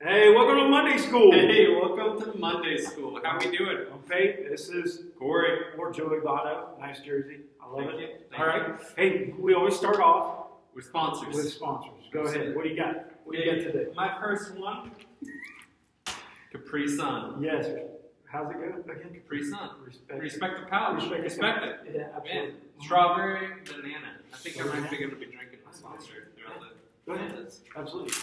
Hey, welcome to Monday School. Hey, welcome to Monday School. How we doing? I'm Faith. This is Corey. or Joey Votto. Nice jersey. I love Thank it. you. Thank All right. Hey, we always start off We're sponsors. with sponsors. Go ahead. What do you got? What do you got today? My first one, Capri Sun. Yes. How's it go again? Capri Sun. Respect. Respect the pouch. Respect it. Yeah, absolutely. Man, strawberry, banana. I think I might be going to be drinking my sponsor throughout the Go ahead. Absolutely.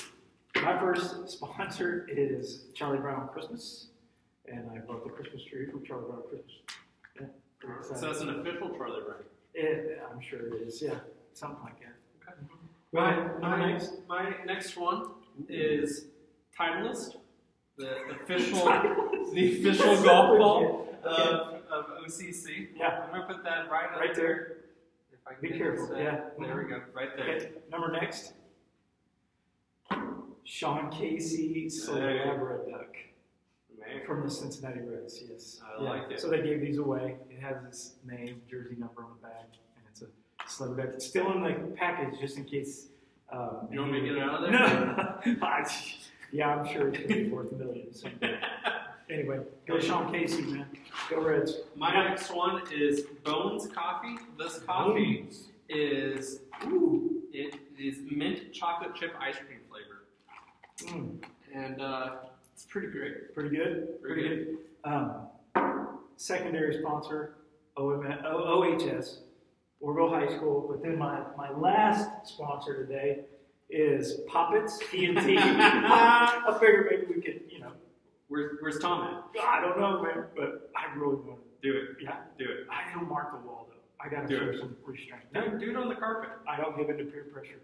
My first sponsor is Charlie Brown Christmas, and I bought the Christmas tree from Charlie Brown Christmas. Yeah. So that's an official Charlie Brown. I'm sure it is. Yeah, something like that. Okay. Go ahead. My next one is Titleist, the official golf ball of OCC. Yeah. I'm gonna put that right there. If I can Be get careful. this, Yeah. There we go. Right there. Okay. Number next. Sean Casey Celebra Duck from the Cincinnati Reds. Yes. I like it. So they gave these away. It has his name, jersey number on the back, and it's a Celebra Duck. It's still in the package just in case. You want me to get it out of there? No. Yeah, I'm sure it's going to be worth millions. Anyway, go Sean Casey, man. Go Reds. My next one is Bones Coffee. This coffee is mint chocolate chip ice cream flavor. And it's pretty great. Pretty good? Pretty good. Secondary sponsor, OHS, Orville High School. But then my last sponsor today is Poppets, TNT. I figured maybe we could, Where's Tom at? I don't know, man, but I really want to. Do it. Yeah? Do it. I don't mark the wall, though. I got to Do show it. some restraint. Do it on the carpet. I don't give in to peer pressure.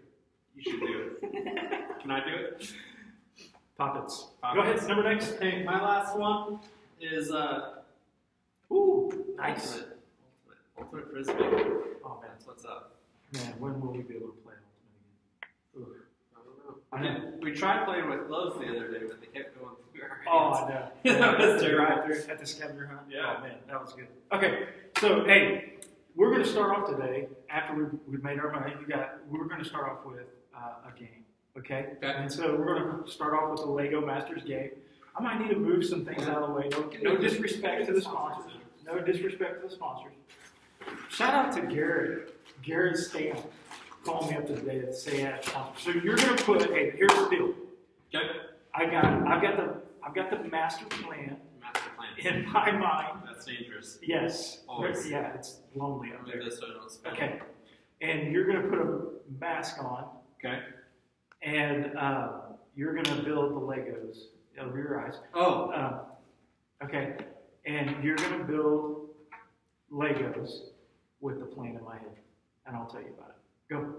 You should do it. Can I do it? Poppets. Poppets. Go ahead, number next. Hey, my last one is Nice. Ultimate Frisbee. Oh, man. That's what's up. Man, when will we be able to play Ultimate again? I don't know. We tried playing with gloves the other day, but they kept going through our hands. Oh, I know. That was The terrible. drive-through at the scavenger hunt. Yeah. Oh man, that was good. Okay, so hey, we're going to start off today after we've made our money. We're going to start off with a game. Okay. And so we're going to start off with the Lego Masters game. I might need to move some things out of the way. No disrespect to the sponsors. No disrespect to the sponsors. Shout out to Garrett. Garrett Stamp called me up today to say he had a sponsor. So you're going to put. Hey, here's the deal. Okay. I've got the master plan Master plan. in my mind. That's dangerous. Yes. Always. Yeah, it's lonely up Do there. this so I don't spill. Okay. And you're going to put a mask on, Okay. and you're going to build the Legos over your eyes. Oh. Okay. And you're going to build Legos with the plan in my head, and I'll tell you about it. Go.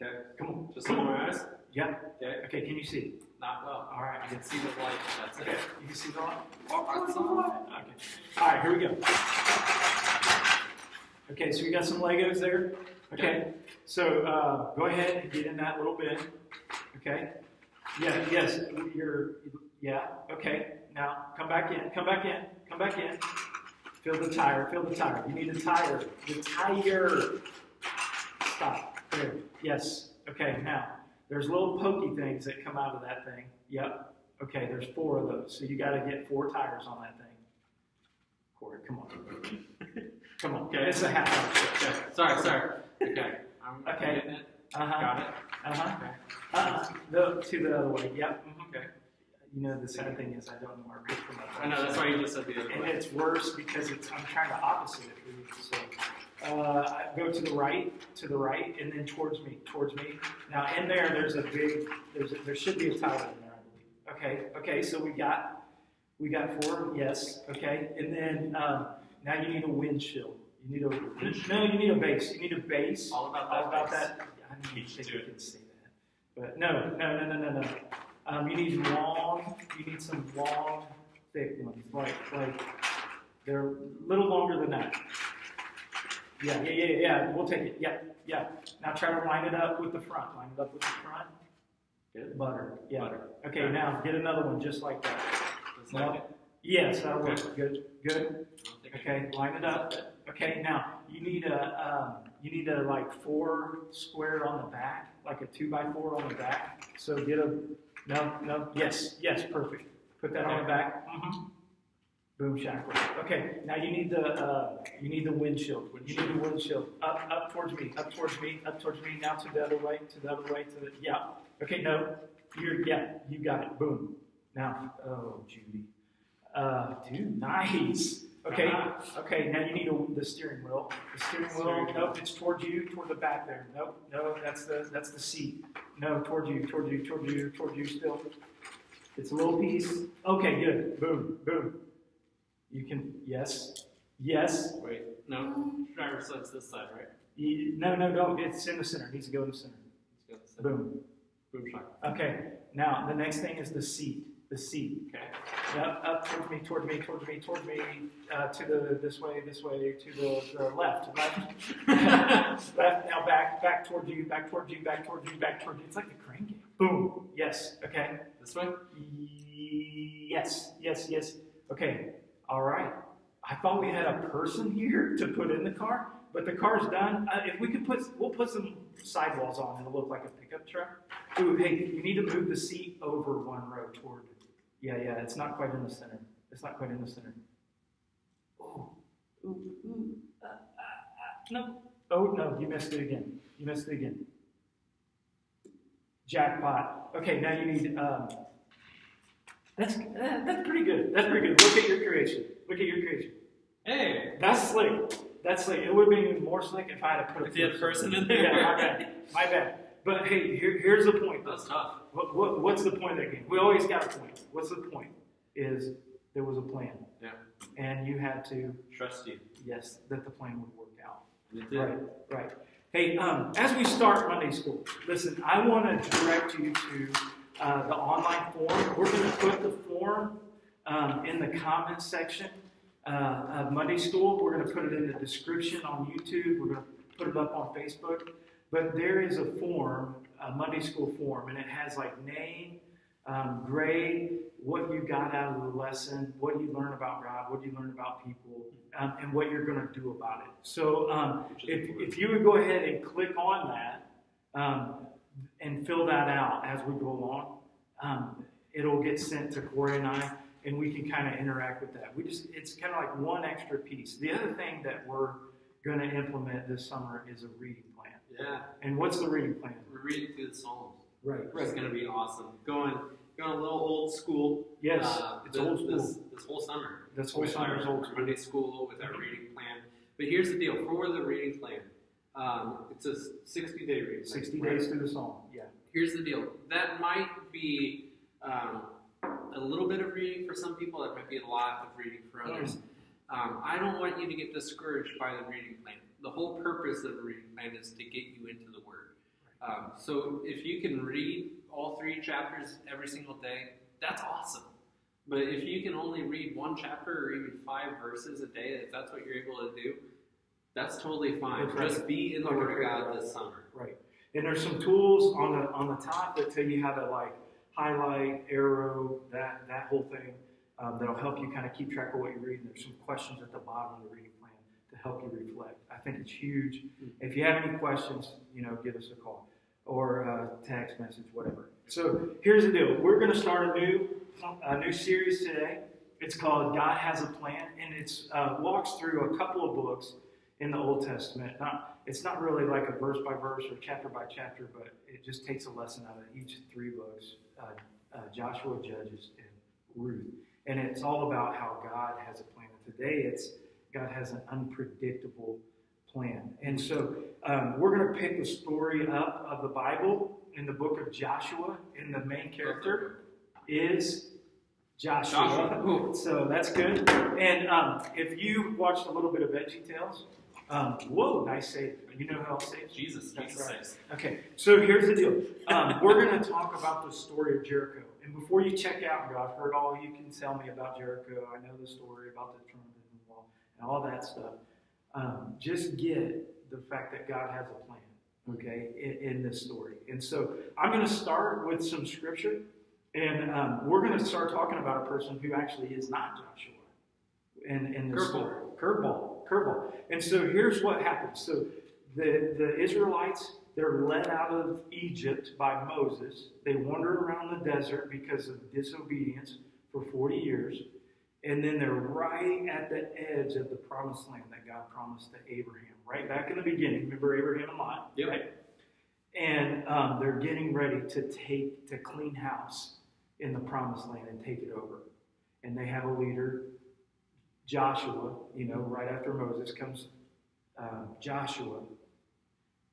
Okay. Come on. Just open my eyes. Yeah. Okay. Okay. Can you see? Not well. All right. I can see the light. That's Okay. it. You can see the light? That's Okay. all. All right, here we go. Okay, so we got some Legos there. Okay, so go ahead and get in that little bin. Okay. Yeah, yes, yeah, okay. Now, come back in. Fill the tire. You need a tire. The tire. Stop. There. Yes. Okay, now, there's little pokey things that come out of that thing. Yep. Okay, there's 4 of those. So you got to get 4 tires on that thing. Corey, come on. Come on. Okay. It's a half hour. Okay. Sorry. Okay. I'm Okay. getting it. Uh-huh. Got it. Uh-huh. Okay. To the other way. Yep. Okay. You know, the sad thing is I don't know where to from that. I know, that's why you just said the other And way. it's worse because I'm trying to opposite it for you. So I go to the right, and then towards me. Now in there there should be a tire in there, I believe. Okay, so we got 4, yes, okay. And then now you need a windshield. You need a base. You need a base. All about that. I don't think you can say that. But no. You need some long, thick ones. Like they're a little longer than that. Yeah. We'll take it. Yeah. Now try to line it up with the front. Good. Butter. Yeah. Butter. Okay, now get another one just like that. Just like it. Yes, that'll Okay. work. Good. I don't think I Okay, line it up. Okay, now you need a like 4 square on the back, like a 2x4 on the back. So get No. Yes, perfect. Put that on the back. Mm-hmm. Boom shackle. Okay, now you need the windshield. You need the windshield. Up towards me. Now to the other way. Yeah. Okay, no. You got it. Boom. Now, oh, Judy. Dude, nice. Okay, now you need the steering wheel. The steering wheel, nope, it's toward you, toward the back there. Nope, no, that's the seat. No, toward you still. It's a little piece. Okay, good. Boom. You can, yes. Wait, no, driver's side's this side, right? No, it's in the center. It needs to go in the center. Boom shot. Okay, now the next thing is the seat. Okay. Up towards me, this way, to the left. Left, now back toward you. It's like the crane game. Boom. Yes. Okay. This way? Yes. Okay. All right. I thought we had a person here to put in the car, but the car's done. If we could we'll put some sidewalls on. It'll look like a pickup truck. Ooh, hey, you need to move the seat over one row toward. Yeah, it's not quite in the center. Oh, no. Oh, no, you missed it again. Jackpot. Okay, now you need, that's pretty good. Look at your creation. Hey. That's slick. It would have been even more slick if I had put a person in there. Yeah, my bad. But hey, here's the point. That's tough. What's the point of that game? We always got a point. What's the point? Is there was a plan. Yeah. And you had to trust you. Yes, that the plan would work out. It did. Right. Hey, as we start Monday school, listen, I want to direct you to the online form. We're going to put the form in the comments section of Monday school. We're going to put it in the description on YouTube. We're going to put it up on Facebook. But there is a form, a Monday school form, and it has like name, grade, what you got out of the lesson, what you learned about God, what you learned about people, and what you're going to do about it. So if you would go ahead and click on that and fill that out as we go along, it'll get sent to Corey and I, and we can kind of interact with that. It's kind of like one extra piece. The other thing that we're going to implement this summer is a reading plan. Yeah. And what's the reading plan? We're reading through the Psalms. Right. It's going to be awesome. Going a little old school. Yes, it's old school. This whole summer. This whole summer is old school. Monday school with our reading plan. But here's the deal. For the reading plan, it's a 60-day reading plan. 60 days through the Psalm, yeah. Here's the deal. That might be a little bit of reading for some people. That might be a lot of reading for others. I don't want you to get discouraged by the reading plan. The whole purpose of the reading plan is to get you into the Word. So if you can read all 3 chapters every single day, that's awesome. But if you can only read 1 chapter or even 5 verses a day, if that's what you're able to do, that's totally fine. Right. Just be in the Word of God this summer. Right. And there's some tools on the top that tell you how to like highlight, arrow, that whole thing that'll help you kind of keep track of what you're reading. There's some questions at the bottom of the reading plan to help you reflect. I think it's huge. If you have any questions, give us a call or a text message, whatever. So here's the deal. We're going to start a new series today. It's called God Has a Plan, and it's walks through a couple of books in the Old Testament. It's not really like a verse by verse or chapter by chapter, but it just takes a lesson out of each 3 books, Joshua, Judges, and Ruth. And it's all about how God has a plan. And today God has an unpredictable plan. And so we're going to pick the story up of the Bible in the book of Joshua, and the main character is Joshua. So that's good. And if you watched a little bit of VeggieTales, whoa, nice save. You know who else saves? Jesus. That's Jesus right. saves. Okay, so here's the deal. We're going to talk about the story of Jericho. And before you check out, I've heard all you can tell me about Jericho. I know the story about the trumpet and the wall and all that stuff. Just get the fact that God has a plan, okay, in this story. And so I'm going to start with some scripture, and we're going to start talking about a person who actually is not Joshua in this story. Curveball. And so here's what happens. So the Israelites, They're led out of Egypt by Moses. They wander around the desert because of disobedience for 40 years. And then they're right at the edge of the promised land that God promised to Abraham. Right back in the beginning. Remember Abraham and Lot? Yep. Right? And they're getting ready to clean house in the promised land and take it over. And they have a leader, Joshua. Right after Moses comes Joshua.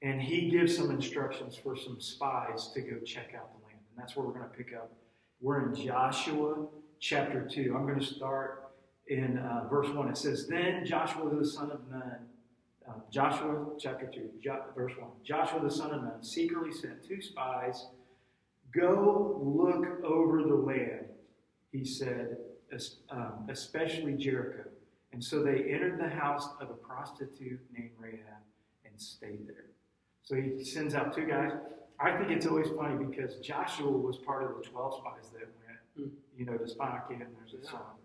And he gives some instructions for some spies to go check out the land. And that's where we're going to pick up. We're in Joshua chapter 2. I'm going to start in verse 1. It says, Then Joshua the son of Nun, Joshua chapter 2, verse 1. Joshua the son of Nun secretly sent 2 spies. Go look over the land, he said, especially Jericho. And so they entered the house of a prostitute named Rahab and stayed there. So he sends out 2 guys. I think it's always funny because Joshua was part of the 12 spies that went, to spy on Canaan. There's a song.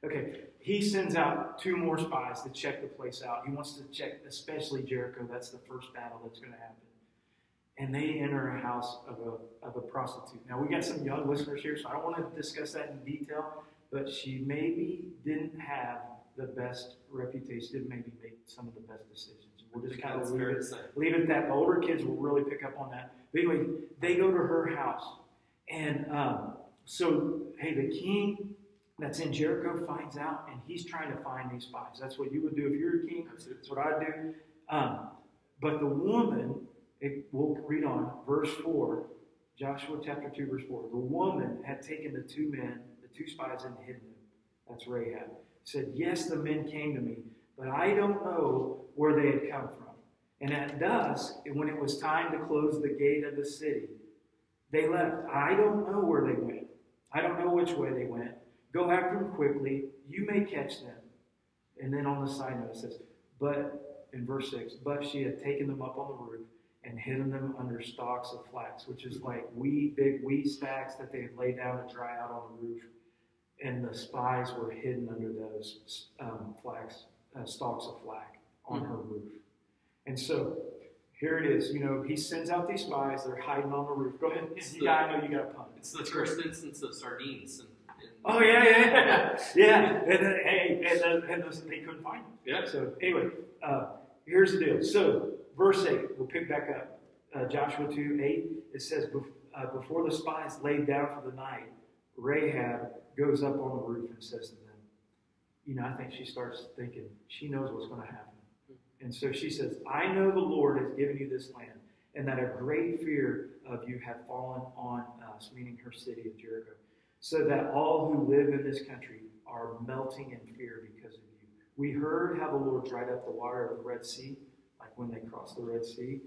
Okay, he sends out 2 more spies to check the place out. He wants to check especially Jericho. That's the first battle that's going to happen. And they enter a house of a prostitute. Now, we got some young listeners here, so I don't want to discuss that in detail, but she maybe didn't have the best reputation, didn't maybe make some of the best decisions. We'll just kind of leave it at that. The older kids will really pick up on that. But anyway, they go to her house. And the king that's in Jericho finds out, and he's trying to find these spies. That's what you would do if you're a king. That's what I'd do. But the woman, we'll read on, verse 4, Joshua chapter 2, verse 4. The woman had taken the 2 men, the 2 spies, and hidden them. That's Rahab. Said, yes, the men came to me, but I don't know where they had come from. And at dusk, when it was time to close the gate of the city, they left. I don't know where they went. I don't know which way they went. Go after them quickly. You may catch them. And then on the side note it says, but, in verse 6, but she had taken them up on the roof and hidden them under stalks of flax, which is like big wheat stacks that they had laid down to dry out on the roof. And the spies were hidden under those stalks of flax on her roof. And so here it is. He sends out these spies. They're hiding on the roof. Go ahead. I know you got a pun. It's the first instance of sardines. Oh, yeah. And they couldn't find them. Yeah. So anyway, here's the deal. So verse 8, we'll pick back up. Joshua 2:8, it says, before the spies laid down for the night, Rahab goes up on the roof and says to them, I think she starts thinking, she knows what's going to happen. And so she says, I know the Lord has given you this land, and that a great fear of you have fallen on us, meaning her city of Jericho, so that all who live in this country are melting in fear because of you. We heard how the Lord dried up the water of the Red Sea, like when they crossed the Red Sea,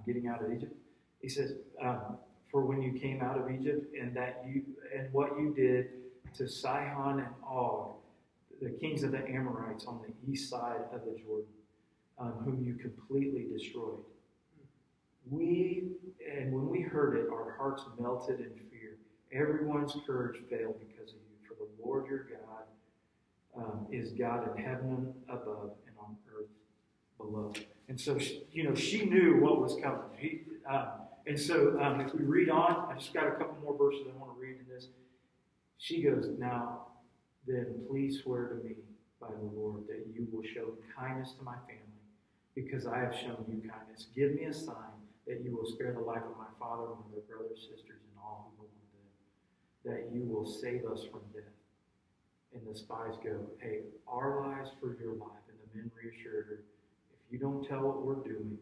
getting out of Egypt. He says, for when you came out of Egypt, and what you did to Sihon and Og, the kings of the Amorites on the east side of the Jordan, whom you completely destroyed. When we heard it, our hearts melted in fear. Everyone's courage failed because of you. For the Lord your God is God in heaven above and on earth below. And so, she knew what was coming. If we read on, I just got a couple more verses I want to read in this. She goes, now, then please swear to me by the Lord that you will show kindness to my family, because I have shown you kindness. Give me a sign that you will spare the life of my father, mother, brothers, sisters, and all who belong to them, that you will save us from death. And the spies go, hey, our lives for your life. And the men reassured her, if you don't tell what we're doing,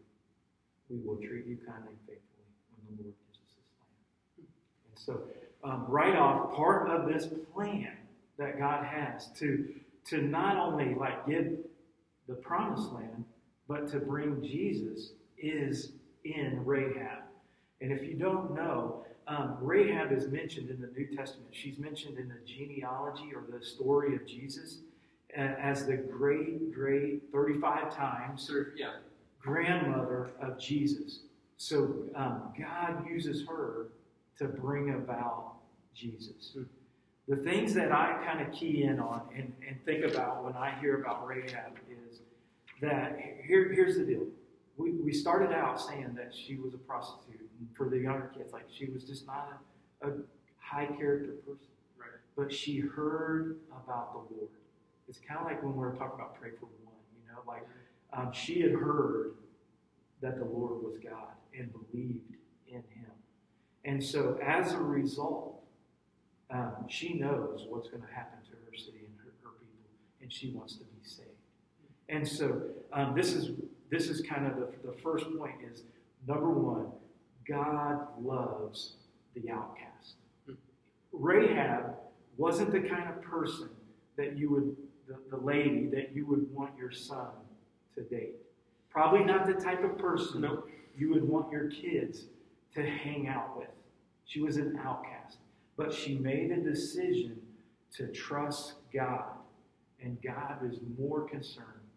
we will treat you kindly and faithfully when the Lord gives us this land. And so, right off, part of this plan that God has to not only give the promised land, but to bring Jesus is in Rahab. And if you don't know, Rahab is mentioned in the New Testament. She's mentioned in the genealogy or the story of Jesus as the great 35 times grandmother of Jesus. So God uses her to bring about Jesus. The things that I kind of key in on and think about when I hear about Rahab is that here's the deal. we started out saying that she was a prostitute. And for the younger kids, like she was just not a high character person. Right. But she heard about the Lord. It's kind of like when we were talking about pray for one, like she had heard that the Lord was God and believed in him. And so as a result, she knows what's going to happen to her city and her people, and she wants to be saved. And so this is kind of the first point is, number one, God loves the outcast. Rahab wasn't the kind of person that you would, the lady that you would want your son to date. Probably not the type of person you would want your kids to hang out with. She was an outcast. But she made a decision to trust God. And God is more concerned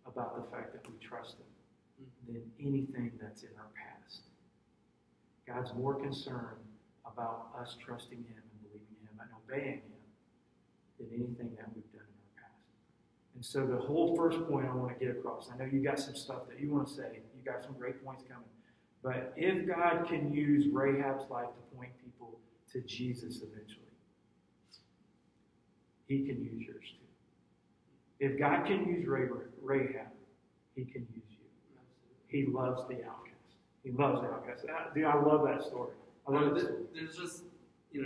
about the fact that we trust him than anything that's in our past. God's more concerned about us trusting him and believing him and obeying him than anything that we've done in our past. And so the whole first point I want to get across, I know you got some stuff that you want to say. You got some great points coming. But if God can use Rahab's life to point people to Jesus eventually, he can use yours too. If God can use Rahab, he can use you. He loves the outcast. He loves the outcast. Dude, I love that story. I love it. There's just, me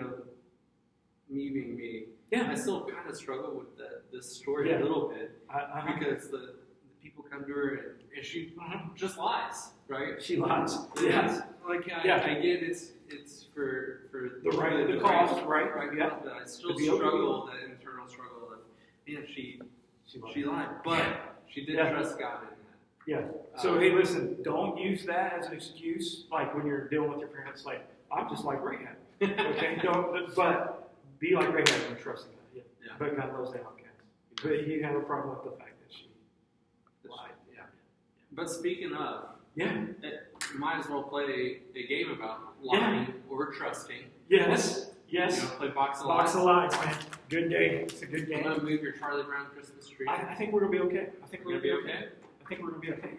being me. Yeah. I still kind of struggle with this story a little bit because the people come to her and she just lies, right? She lies. Yes. I get it's for the right of the cause, right? Yeah. But I still struggle with that internal struggle of, man, she lied, but she did trust God in that. Yeah. So hey, listen, don't use that as an excuse, like when you're dealing with your parents, like, I'm just like Rahab. Okay? But be like Rahab and trust in God. Yeah. But God loves the outcast. But you have a problem with the fact that she lied. Yeah. But speaking of, might as well play a game about lying or trusting. Yes. Play Box of Lies, man. Good game. It's a good game. I'm going to move your Charlie Brown Christmas tree. I think we're going to be okay. I think we're going to be okay.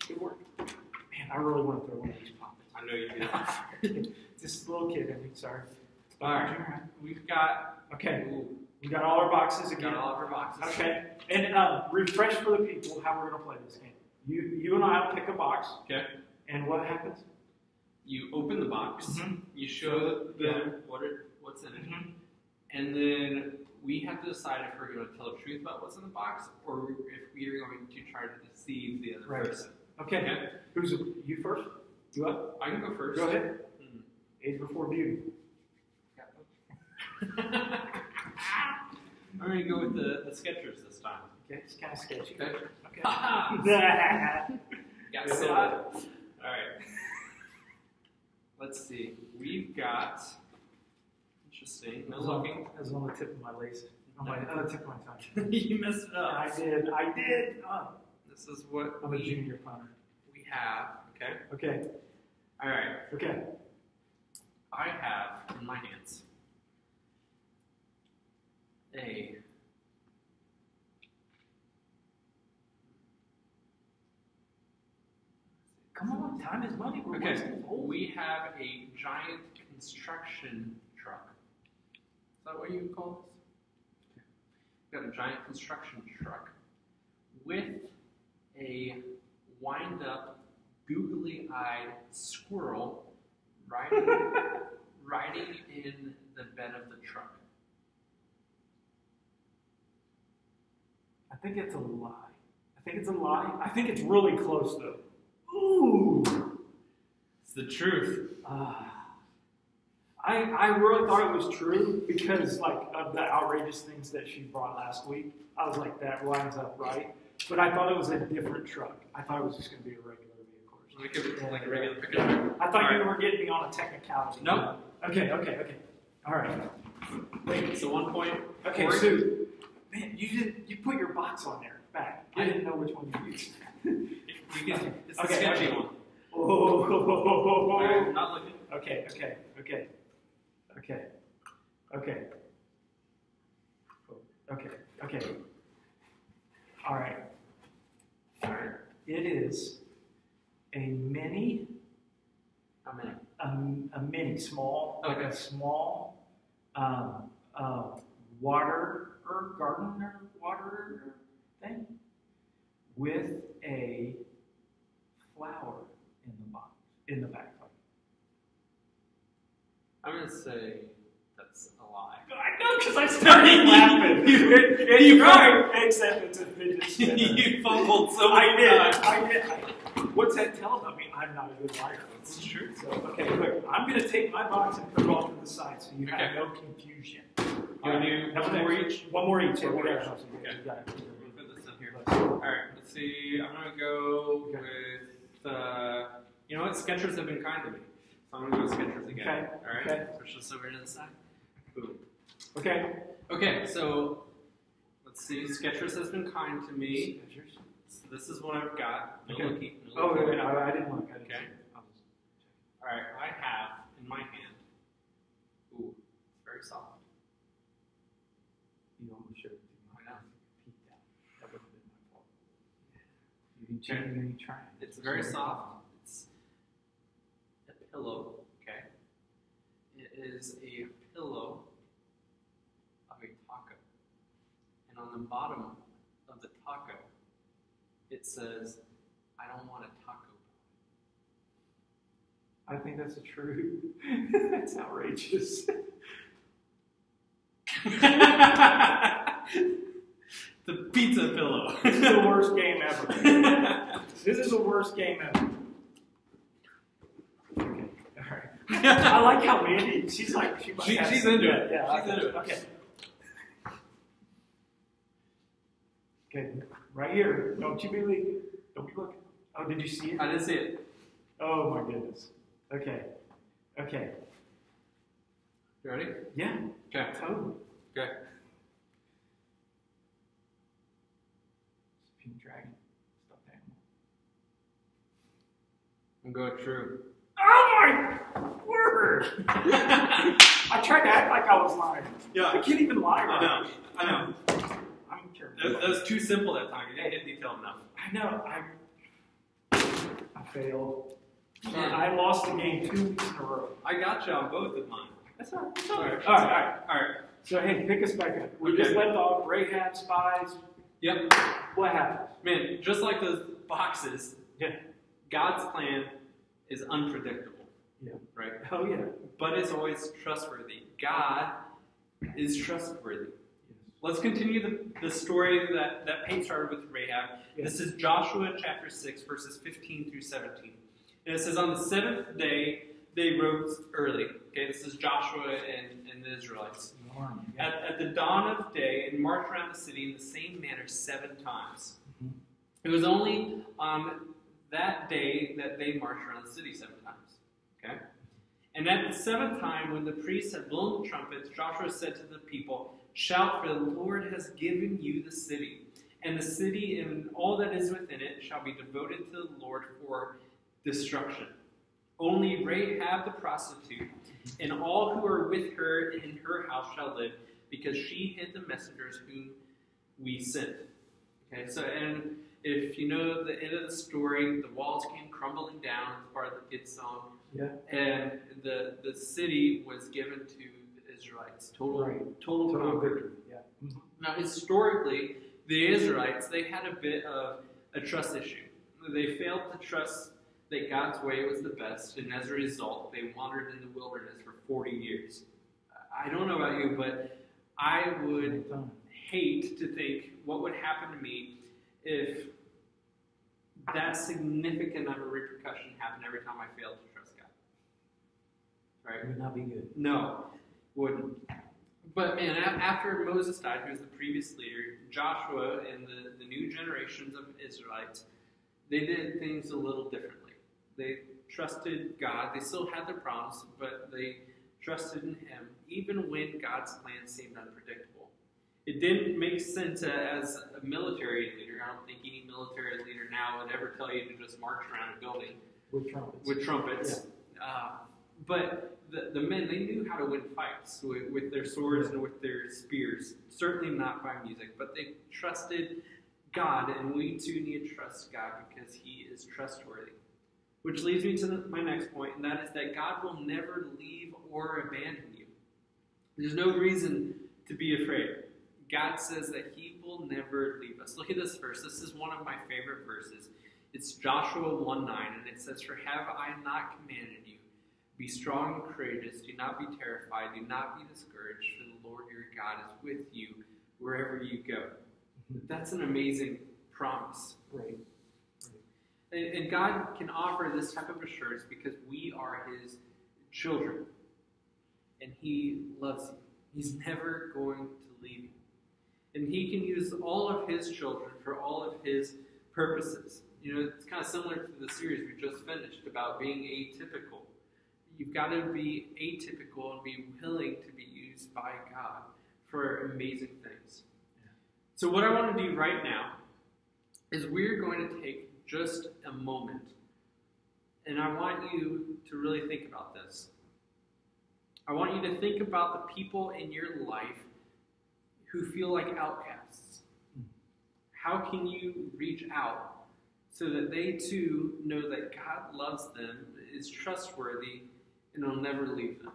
Good work. Man, I really want to throw one of these poppets. I know you do. This little kid, sorry. All right. We've got... Okay. We got all our boxes again. Got all of our boxes. Okay. And refresh for the people how we're going to play this game. You and I will pick a box. Okay. And what happens? You open the box. Mm-hmm. You show them what's in it. Mm-hmm. And then we have to decide if we're going to tell the truth about what's in the box or if we are going to try to deceive the other person. Okay. Who's you first? You up? I can go first. Go ahead. Age before beauty. I'm going to go with the Skechers this time. Okay, it's kind of sketchy. Okay. Got silly. All right. Let's see. We've got... Interesting. No looking. That was on the tip of my lace. On the tip of my tongue. You messed it up. I did. This is what I'm a junior punter. We have. Okay. All right. Okay. I have in my hands a... Come on, time is money. We have a giant construction truck. Is that what you would call this? We've got a giant construction truck with a wind-up, googly-eyed squirrel riding in the bed of the truck. I think it's a lie. I think it's really close, though. Ooh! It's the truth. I really thought it was true because, of the outrageous things that she brought last week. I was like, that lines up right. But I thought it was a different truck. I thought it was just going to be a regular vehicle. Like a regular pickup truck? I thought you were getting me on a technicality. Nope. Okay. All right. Wait. So 1 point. Okay, so, man, you put your box on there back. I didn't know which one you used. It's the sketchy one. Oh. Right, not looking. Okay. All right. It is a mini, How many? a mini, small, like Okay. a small gardener water thing with a flower in the box, in the back. I'm going to say that's a lie. I know, because I started laughing. It's right, except it's a fidget spinner. You fumbled so many times. I did. What's that telling me? I'm not a good liar. That's true. So, okay, look, I'm going to take my box and put it off to the side so you Okay. have no confusion. You want to do one more each? One more each. One more Yeah, each. okay. Okay. You got it. I'm going to put this in here. Alright, let's see. I'm going to go with, you know what? Skechers have been kind to me. So I'm going to go with Skechers again. Okay. Alright, Okay. switch this over to the side. Boom. Okay. Okay, so let's see. Skechers has been kind to me. So this is what I've got. No Okay. looking. No Oh, looking. wait, I didn't look. I didn't Okay. see it. Alright, I have in my hand. Ooh, it's very soft. You almost showed it to me. I know. Peeked out. That would have been my fault. You didn't change any trying. It's very soft. It's a pillow, okay? It is a pillow of a taco. And on the bottom of the taco, it says, I don't want a taco. I think that's a true. That's outrageous. The pizza pillow. This is the worst game ever. This is the worst game ever. Okay, all right. I like how Mandy, she's like, she's into it. Yeah, She's into it. Okay. Okay, right here. Don't you be looking. Don't be looking. Oh, did you see it? I didn't see it. Oh my goodness. Okay. Okay. You ready? Yeah. Okay. Totally. Okay. Pink dragon. Stuffed animal. I'm going true. Oh my word! I tried to act like I was lying. Yeah. I can't even lie right. I know. I'm careful. That was too simple that time. You didn't get detailed enough. I know. I failed. Yeah. I lost the game 2 weeks in a row. I got you on both of mine. That's all right. That's All right. All right. All right. So, hey, pick us back up. We Okay. just left off Rahab, spies. Yep. What happened? Man, just like those boxes, Yeah. God's plan is unpredictable. Yeah. Right? Oh, yeah. But it's always trustworthy. God is trustworthy. Yes. Let's continue the story that Pete started with Rahab. Yes. This is Joshua chapter 6, verses 15 through 17. And it says, on the 7th day, they rose early. Okay, this is Joshua and the Israelites. At the dawn of day, and marched around the city in the same manner 7 times. Mhm. It was only on that day that they marched around the city 7 times. Okay? And at the 7th time, when the priests had blown the trumpets, Joshua said to the people, shout, for the Lord has given you the city. And the city and all that is within it shall be devoted to the Lord for destruction. Only Rahab the prostitute and all who are with her in her house shall live, because she hid the messengers whom we sent. Okay, so, and if you know the end of the story, the walls came crumbling down as part of the kids' song. Yeah. And the city was given to the Israelites. Total Total victory. Yeah. Mm-hmm. Now, historically, the Israelites, they had a bit of a trust issue. They failed to trust that God's way was the best, and as a result, they wandered in the wilderness for 40 years. I don't know about you, but I would hate to think what would happen to me if that significant of a repercussion happened every time I failed to trust God. Right? It would not be good. No, wouldn't. But man, after Moses died, who was the previous leader, Joshua and the new generations of Israelites, they did things a little differently. They trusted God. They still had their promise, but they trusted in Him, even when God's plan seemed unpredictable. It didn't make sense as a military leader. I don't think any military leader now would ever tell you to just march around a building with trumpets. Yeah. But the men, they knew how to win fights with their swords and with their spears. Certainly not by music, but they trusted God, and we too need to trust God because He is trustworthy. Which leads me to my next point, and that is that God will never leave or abandon you. There's no reason to be afraid. God says that he will never leave us. Look at this verse. This is one of my favorite verses. It's Joshua 1:9, and it says, "For have I not commanded you? Be strong and courageous. Do not be terrified. Do not be discouraged, for the Lord your God is with you wherever you go." That's an amazing promise. Right. And God can offer this type of assurance because we are his children. And he loves you. He's never going to leave you. And he can use all of his children for all of his purposes. You know, it's kind of similar to the series we just finished about being atypical. You've got to be atypical and be willing to be used by God for amazing things. Yeah. So what I want to do right now is we're going to take just a moment, and I want you to really think about this. I want you to think about the people in your life who feel like outcasts. How can you reach out so that they too know that God loves them, is trustworthy, and will never leave them?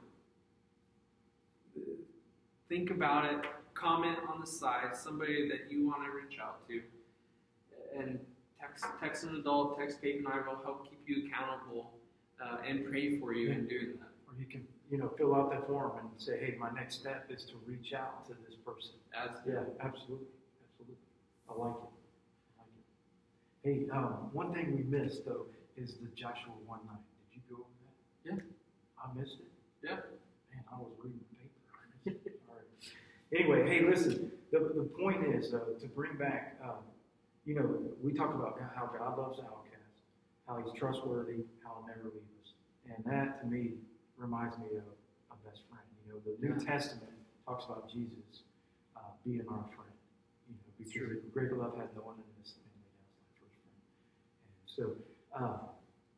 Think about it. Comment on the side, somebody that you want to reach out to. And text an adult, text Kate and I will help keep you accountable and pray for you in doing that. Or you can, fill out that form and say, hey, my next step is to reach out to this person. Yeah, absolutely. I like it. Hey, one thing we missed, though, is the Joshua 1:9. Did you go over that? Yeah. I missed it? Yeah. Man, I was reading the paper. I missed it. All right. Anyway, hey, listen. The point is to bring back, we talked about how God loves the outcast, how he's trustworthy, how he'll never leave us. And that, to me, reminds me of a best friend. The New Testament talks about Jesus being our friend. Because greater love had no one in this than my first friend. And so,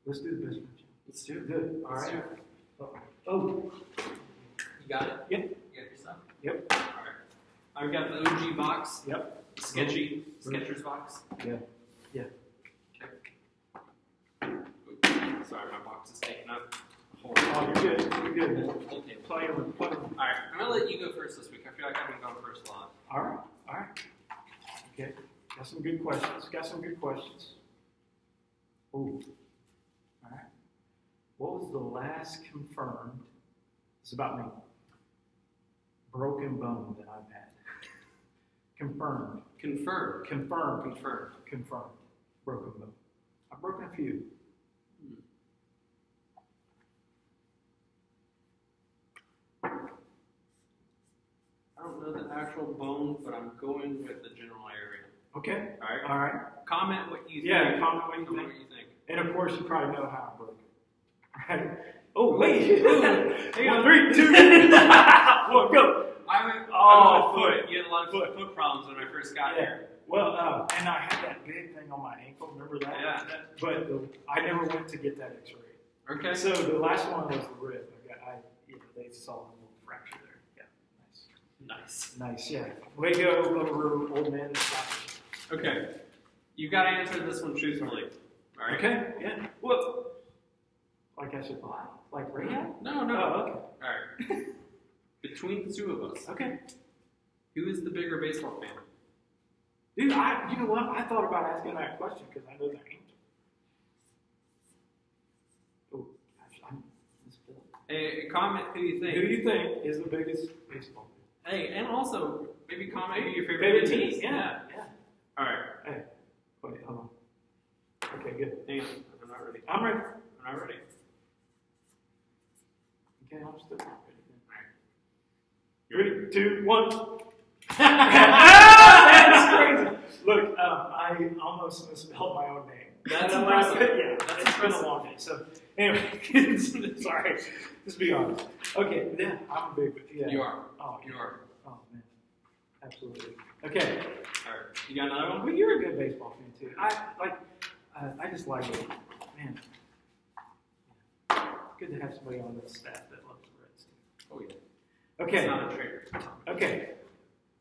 let's do the best friend. Let's do it. Good. All right. Oh. You got it? Yep. You got your stuff? Yep. All right. I've got the OG box. Yep. Skechers box. Yeah. Okay. Sorry, my box is taking up. Oh, you're good. You're good. Whole table. Play them. All right. I'm going to let you go first this week. I feel like I've been going first a lot. All right. Okay. Got some good questions. Ooh. All right. What was the last confirmed? It's about me. Broken bone that I've had. Confirmed. Broken bone. I've broken a few. I don't know the actual bone, but I'm going with the general area. Okay. All right. Comment what you think. Comment what you think. And of course, you probably know how I broke it. Right? Oh, wait. 1, 3, 2, 1, go. I went foot. You had a lot of foot problems when I first got here. Well, and I had that big thing on my ankle. Remember that? Yeah. But I never went to get that X-ray. Okay. So the last one was the rib. They saw a little fracture there. Yeah. Nice. Yeah. Way to go, little old man. Okay. You got to answer this one truthfully. All right. Okay. Yeah. Well, like I should lie? Like right now? No. Oh, okay. All right. Between the two of us. Okay. Who is the bigger baseball fan? Dude, you know what? I thought about asking that question because I know the answer. Oh, gosh, I'm misspelled. Hey, comment who you think. Who do you think is the biggest baseball fan? Hey, and also, maybe comment who your favorite team is. Yeah. All right. Hey, wait, hold on. Okay, good. Hang on. I'm not ready. I'm ready. I'm not ready. Okay, I'm still not ready. All right. 3, 2, 1. That's crazy. Look, I almost misspelled my own name. That's impressive. Yeah, it's been a long day. So, anyway, sorry. Just be honest. Okay, yeah, I'm a big fan. Yeah. You are. Oh, you are. Oh, man. Absolutely. Okay. All right. You got another one? Well, you're a good baseball fan, too. I just like it. Man. Good to have somebody on the staff that loves the Reds, too. Oh, yeah. Okay. It's not a traitor. Okay.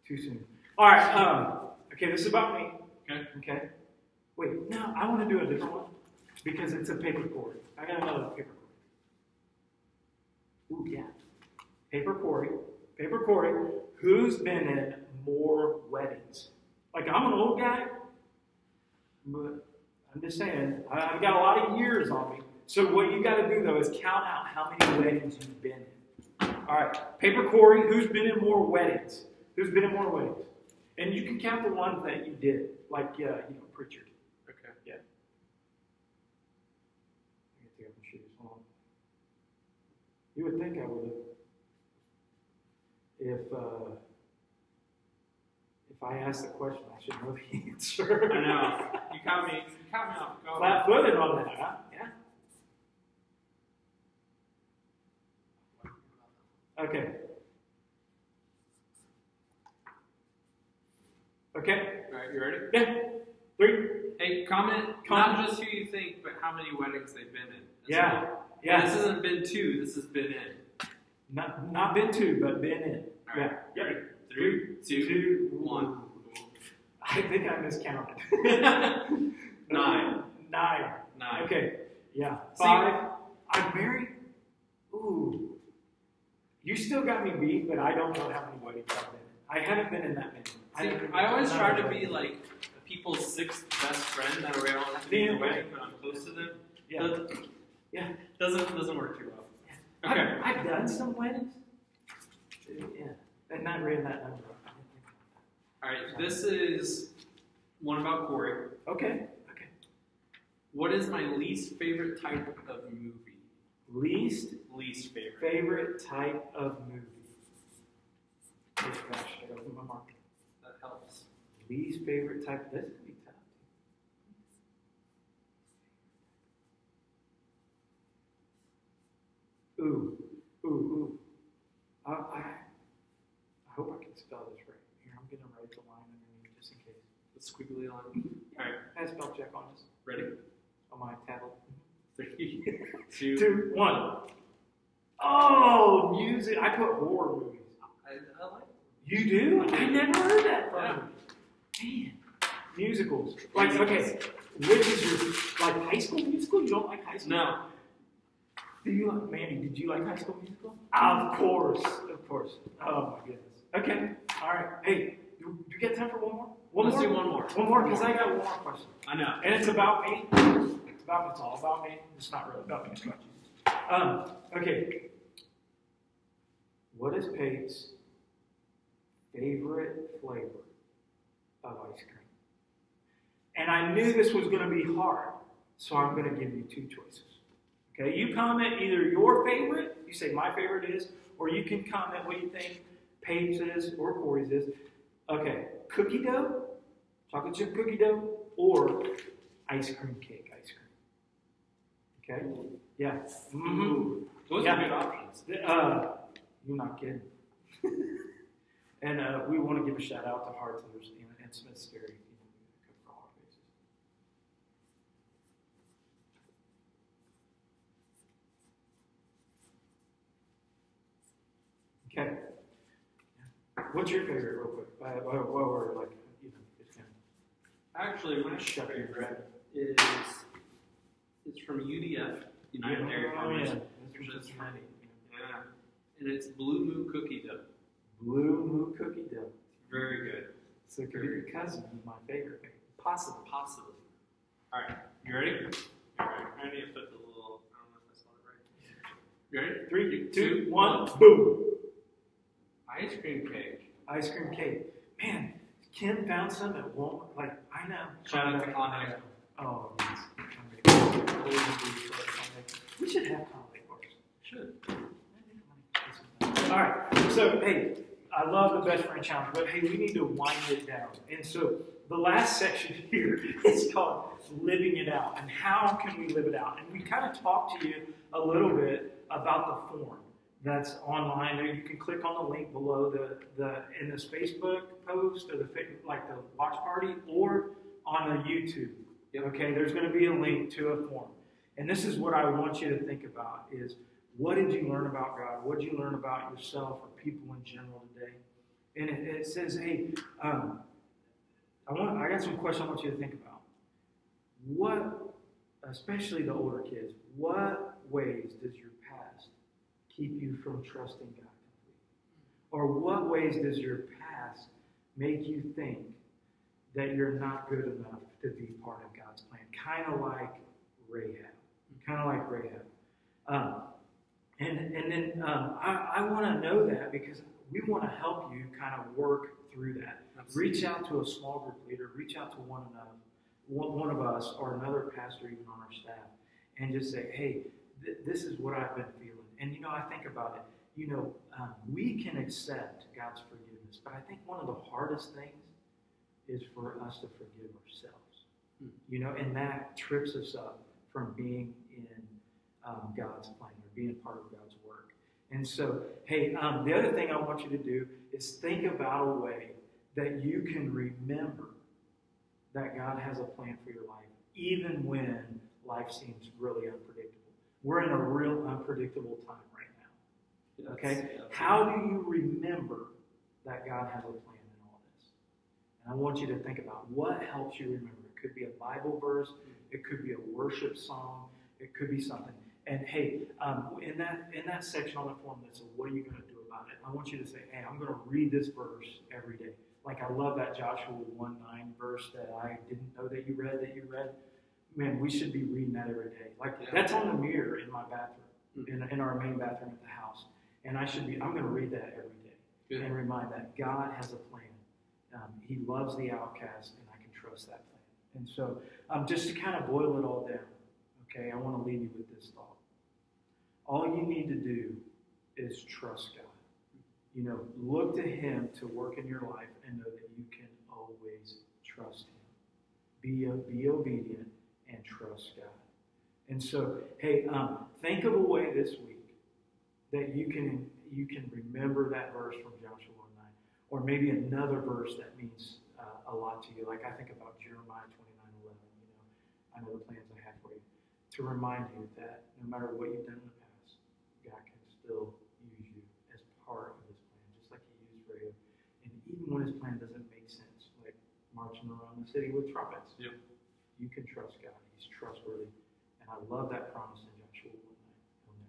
Too soon. All right. Okay, this is about me. Okay. Okay. Wait, no, I want to do a different one because it's a paper Corey. I got another paper Corey. Ooh, yeah. Paper Corey. Paper Corey. Who's been in more weddings? Like, I'm an old guy, but I'm just saying, I've got a lot of years on me. So what you got to do, though, is count out how many weddings you've been in. All right. Paper Corey, who's been in more weddings? Who's been in more weddings? And you can count the ones that you did, like, Pritchard. Okay. Yeah. I get to take off my shoes. Hold on. You would think I would have. If I asked the question, I should know the answer. I know. You caught me off guard. Flat-footed on that, huh? Yeah. Okay. Okay. All right, you ready? Yeah. 3. Hey, comment not just who you think, but how many weddings they've been in. Yeah. Yeah. This hasn't been 2. This has been in. Not been 2, but been in. All right. Yeah. Ready? 3, 2, 1. I think I miscounted. 9. 9. Okay. Yeah. 5. I'm married. Ooh. You still got me beat, but I don't know how many weddings I've been in. I haven't been in that many. I always try to be like people's 6th best friend. That way I don't have to be in a wedding, but I'm close to them. Yeah. Doesn't work too well. Yeah. Okay. I've done some weddings. Yeah. And not read that number. All right. This is one about Corey. Okay. What is my least favorite type of movie? Least favorite. Favorite type of movie. Oh gosh, I opened my marker. That helps. Least favorite type. This would be tough. Ooh. I hope I can spell this right. Here, I'm going to write the line underneath just in case. The squiggly line. All right. I have spell check on this. Ready? On my tablet. 3, 2, 1. Oh, music. I put horror movies. I like it. You do? I never heard that from you. Man. Musicals. Like, okay, which is your, like, High School Musical? You don't like High School? No. Do you like, Mandy, did you like High School Musical? Of course. Oh, my goodness. Okay. All right. Hey, do you get time for one more? Let's do one more. One more, because I got one more question. I know. And it's about me. It's all about me. It's not really about me. It's about you. Okay. What is Pate's favorite flavor of ice cream? And I knew this was going to be hard, so I'm going to give you 2 choices. Okay, you comment either your favorite, you say my favorite is, or you can comment what you think Pate's is or Corey's is. Okay, cookie dough, chocolate chip cookie dough, or ice cream cake ice cream. Okay? Yeah. Mm-hmm. Those are good options. You're not kidding. And we want to give a shout out to Hartzler's and Smith's Dairy. Cook for all our bases. Okay. What's your favorite, real quick? While we're like, it's kind of actually, my favorite is from UDF, United Dairy Farmers. Yeah. And it's Blue Moo Cookie Dough. Blue Moo Cookie Dough. Very good. So it could be your cousin, my favorite. Possibly. All right. You ready? All right. I need to put the little, I don't know if I spelled it right. You ready? 3, 2, 1, boom. Ice cream cake. Ice cream cake. Man, Kim found some at Walmart. Like, I know. Shout out to Klondike. Oh, yes. We should have Klondike bars. Should. All right. So, hey, I love the Best Friend Challenge, but hey, we need to wind it down. And so, the last section here is called Living It Out. And how can we live it out? And we kind of talked to you a little bit about the form that's online. There, you can click on the link below in this Facebook post or the watch party or on the YouTube. Okay, there's going to be a link to a form. And this is what I want you to think about is, what did you learn about God? What did you learn about yourself or people in general today? And it says, hey, I got some questions I want you to think about. What especially the older kids, what ways does your past keep you from trusting God completely? Or what ways does your past make you think that you're not good enough to be part of God's plan? Kind of like Rahab. And then I want to know that because we want to help you kind of work through that. Absolutely. Reach out to a small group leader. Reach out to one of us or another pastor even on our staff and just say, hey, this is what I've been feeling. And, I think about it. We can accept God's forgiveness, but I think one of the hardest things is for us to forgive ourselves. And that trips us up from being in God's plan or being part of God's work. And so, hey, the other thing I want you to do is think about a way that you can remember that God has a plan for your life, even when life seems really unpredictable. We're in a real unpredictable time right now. Okay? Yes. How do you remember that God has a plan in all this? And I want you to think about what helps you remember. It could be a Bible verse. It could be a worship song. It could be something. And hey, in that section on the form that says, what are you going to do about it? I want you to say, hey, I'm going to read this verse every day. Like I love that Joshua 1:9 verse that I didn't know that you read. Man, we should be reading that every day. That's on the mirror in my bathroom, in our main bathroom at the house. And I'm going to read that every day and remind that God has a plan. He loves the outcast, and I can trust that plan. And so just to kind of boil it all down, okay, I want to leave you with this thought. All you need to do is trust God. Look to Him to work in your life and know that you can always trust Him. Be obedient and trust God. And so, hey, think of a way this week that you can remember that verse from Joshua 1:9, or maybe another verse that means a lot to you. Like I think about Jeremiah 29:11. I know the plans I have for you, to remind you that no matter what you've done in the past, God can still use you as part of His plan, just like He used Rahab. And even when His plan doesn't make sense, like marching around the city with trumpets, you can trust God. He's trustworthy. And I love that promise in Joshua 1:9.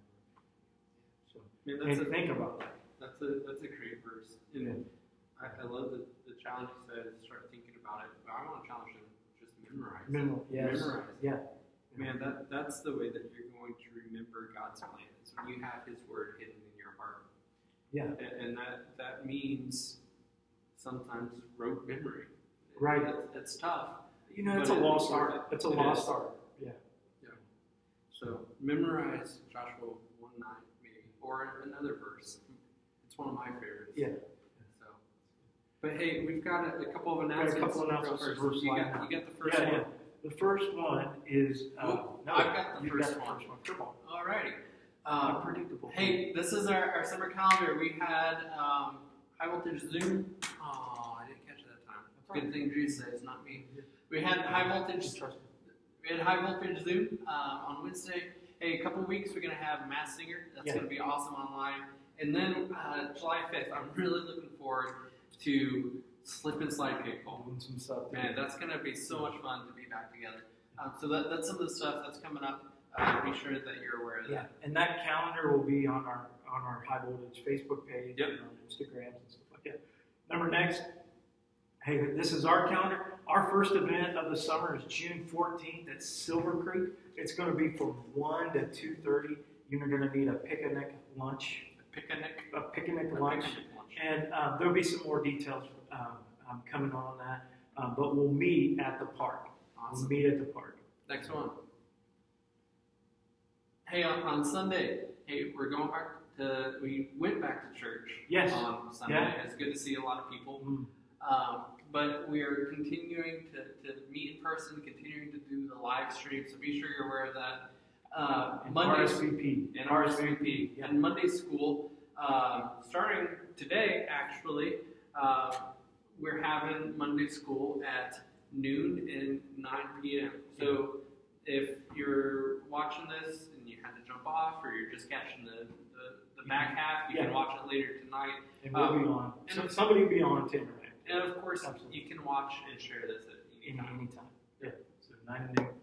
He'll never. So, think about that. That's a great verse. And I love the challenge you said, start thinking about it. But I want to challenge them, just memorize. Memorize. Yeah. Man, that's the way that you're going to remember God's plan, is when you have His word hidden in your heart. Yeah. And that means sometimes rote memory. Right. It's tough. It's a lost art. It's a lost art. Yeah. So memorize Joshua 1:9 maybe, or another verse. It's one of my favorites. Yeah. So, but hey, we've got a couple of announcements. You got the first one. The first one is. I've got the first one. Come on. Alrighty. Unpredictable. Hey, this is our summer calendar. We had high voltage Zoom. Oh, I didn't catch it that time. Good thing Drew said it's not me. We had high voltage. We had high voltage Zoom on Wednesday. Hey, a couple of weeks we're gonna have Mass Singer. That's gonna be awesome online. And then July 5th, I'm really looking forward to Slip and Slide Kickball. Some stuff. Man, that's gonna be so much fun to be back together. So that's some of the stuff that's coming up. Be sure that you're aware of that. Yeah, and that calendar will be on our high voltage Facebook page and on Instagrams and stuff like that. Number next. Hey, this is our calendar. Our first event of the summer is June 14th at Silver Creek. It's going to be from 1 to 2:30. You're going to need a picnic lunch. A picnic lunch. And there'll be some more details coming on that. But we'll meet at the park. Awesome. We'll meet at the park. Next one. Hey, on Sunday, we're going back to. We went back to church. Yes. On Sunday. Yeah. It's good to see a lot of people. But we are continuing to meet in person, continuing to do the live stream. So be sure you're aware of that. Monday RSVP. And RSVP. Yeah. And Monday school, starting today, actually, we're having Monday school at noon and 9 p.m. So if you're watching this and you had to jump off, or you're just catching the back half, you can watch it later tonight. And we'll be on. Somebody will be on to interact. And of course, you can watch and share this at any time. Anytime. Yeah. So 9 to noon.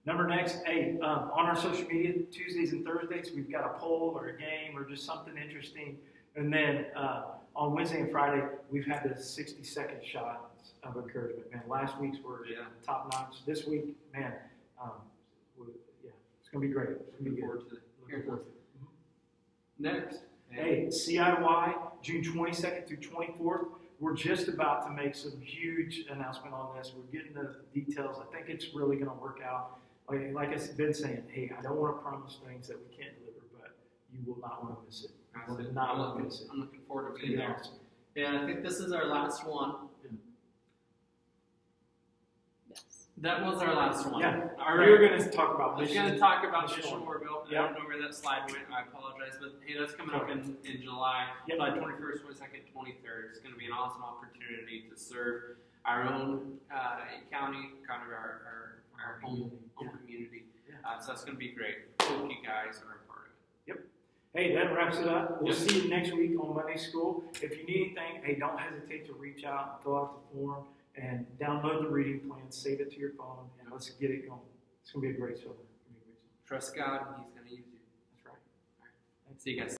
Number next, hey, on our social media, Tuesdays and Thursdays, we've got a poll or a game or just something interesting. And then on Wednesday and Friday, we've had the 60-second shots of encouragement. Man, last week's were top notch. This week, man, it's going to be great. It's going to be good. Looking forward to it. Next. Hey, CIY, June 22nd through 24th. We're just about to make some huge announcement on this. We're getting the details. I think it's really going to work out. Like I've been saying, hey, I don't want to promise things that we can't deliver, but you will not want to miss it. I'm looking forward to being there. Awesome. Yeah, I think this is our last one. Yes. That was our last one. Yeah. All We right. were going to talk about We're mission. going to talk about Mission Mission Warville. Warville. I don't know where that slide went. I apologize. But hey, that's coming up in July. Yep. July 21st, 22nd, 23rd. It's going to be an awesome opportunity to serve our own county, kind of our home community. Yeah. So that's going to be great. Hope you guys are a part of it. Yep. Hey, that wraps it up. We'll Yep. see you next week on Monday School. If you need anything, hey, don't hesitate to reach out, fill out the form, and download the reading plan, save it to your phone, and let's get it going. It's going to be a great summer. Trust God, and He's going to use you. That's right. All right. See you guys.